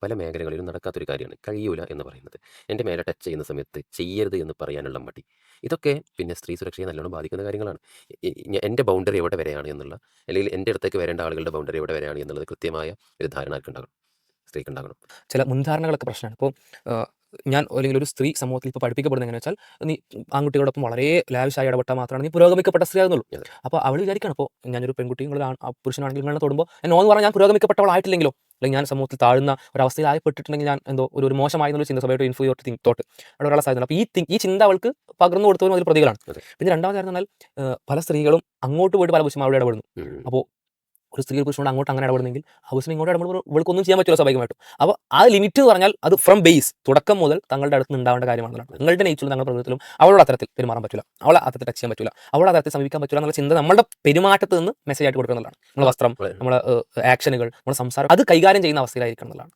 പല മേഖലകളിലും നടക്കാത്തൊരു കാര്യമാണ്. കഴിയൂല എന്ന് പറയുന്നത്. എൻ്റെ മേലെ ടച്ച് ചെയ്യുന്ന സമയത്ത് ചെയ്യരുത് എന്ന് പറയാനുള്ള മടി. ഇതൊക്കെ പിന്നെ സ്ത്രീ സുരക്ഷയെ നല്ലോണം ബാധിക്കുന്ന കാര്യങ്ങളാണ്. എൻ്റെ ബൗണ്ടറി എവിടെ വരെയാണ് എന്നുള്ള, അല്ലെങ്കിൽ എൻ്റെ അടുത്തേക്ക് വരേണ്ട ആളുകളുടെ ബൗണ്ടറി എവിടെ വരെയാണ് എന്നുള്ളത് കൃത്യമായ ഒരു ധാരണ ആർക്കുണ്ടാകണം, സ്ത്രീക്കുണ്ടാകണം. ചില മുൻധാരണകളൊക്കെ പ്രശ്നമാണ്. ഇപ്പോൾ ഞാൻ അല്ലെങ്കിൽ ഒരു സ്ത്രീ സമൂഹത്തിൽ ഇപ്പോൾ പഠിപ്പിക്കപ്പെടുന്നത് എങ്ങനെയാണെന്ന് വെച്ചാൽ, നീ ആൺകുട്ടികളോടൊപ്പം വളരെ ലാവിഷായി ഇടപെട്ടാൽ മാത്രമാണ് നീ പുരോഗമിക്കപ്പെട്ട സ്ത്രീ ആകുന്നുള്ളൂ. അതെ. അപ്പോൾ അവൾ വിചാരിക്കുകയാണ്, ഇപ്പോൾ ഞാനൊരു പെൺകുട്ടി, നിങ്ങൾ പുരുഷനാണെങ്കിൽ നിങ്ങളെ തൊടുമ്പോൾ നോ എന്ന് പറഞ്ഞാൽ ഞാൻ പുരോഗമിക്കപ്പെട്ടവളായിട്ടില്ലെങ്കിലോ, അല്ലെങ്കിൽ ഞാൻ സമൂഹത്തിൽ താഴുന്ന ഒരവസ്ഥയിലായിപ്പെട്ടിട്ടുണ്ടെങ്കിൽ ഞാൻ എന്തോ ഒരു മോശമായി എന്നുള്ള ചിന്ത, സ്വഭാവമായിട്ട് ഇൻഫീരിയോർ തോട്ട് അവിടെ ഒരാളെ സാധ്യത. അപ്പോൾ ഈ ചിന്ത അവൾക്ക് പകർന്നു കൊടുത്തവരും അതിൽ പ്രതികളാണ്. അതെ. പിന്നെ രണ്ടാമത് കാര്യം എന്ന് പറഞ്ഞാൽ, പല സ്ത്രീകളും അങ്ങോട്ട് പോയിട്ട് പല പുരുഷന്മാരോട് ഇടപെടുന്നു. ഉം. അപ്പോൾ ഒരു സ്ത്രീ ഒരു പുരുഷനോട് അങ്ങോട്ട് അങ്ങനെ ഇടപെടുന്നെങ്കിൽ ആ പുരുഷൻ ഇങ്ങോട്ട് ഇടപെടുമ്പോൾ ഇവൾക്കൊന്നും ചെയ്യാൻ പറ്റില്ല സ്വാഭാവികമായിട്ടും. അപ്പോൾ ആ ലിമിറ്റ് എന്ന് പറഞ്ഞാൽ അത് ഫ്രം ബേസ് തുടക്കം മുതൽ തങ്ങളുടെ അടുത്ത് ഉണ്ടാവേണ്ട കാര്യമാണെന്നുള്ളതാണ്. നിങ്ങളുടെ നേച്ചറിലും തങ്ങളുടെ പ്രകൃതിയിലും അവളോട് അത്തരത്തിൽ പെരുമാറാൻ പറ്റില്ല, അവളെ അത്തരത്തിൽ ടച്ച് ചെയ്യാൻ പറ്റില്ല, അവളെ അത്തരത്തിൽ സമീപിക്കാൻ പറ്റില്ല എന്നുള്ള ചിന്ത നമ്മുടെ പെരുമാറ്റത്ത് നിന്ന് മെസ്സേജ് ആയിട്ട് കൊടുക്കുക എന്നുള്ളതാണ്. നമ്മുടെ വസ്ത്രം, നമ്മുടെ ആക്ഷനുകൾ, നമ്മുടെ സംസാരം അത് കൈകാര്യം ചെയ്യുന്ന അവസ്ഥയിലായിരിക്കണം എന്നുള്ളതാണ്.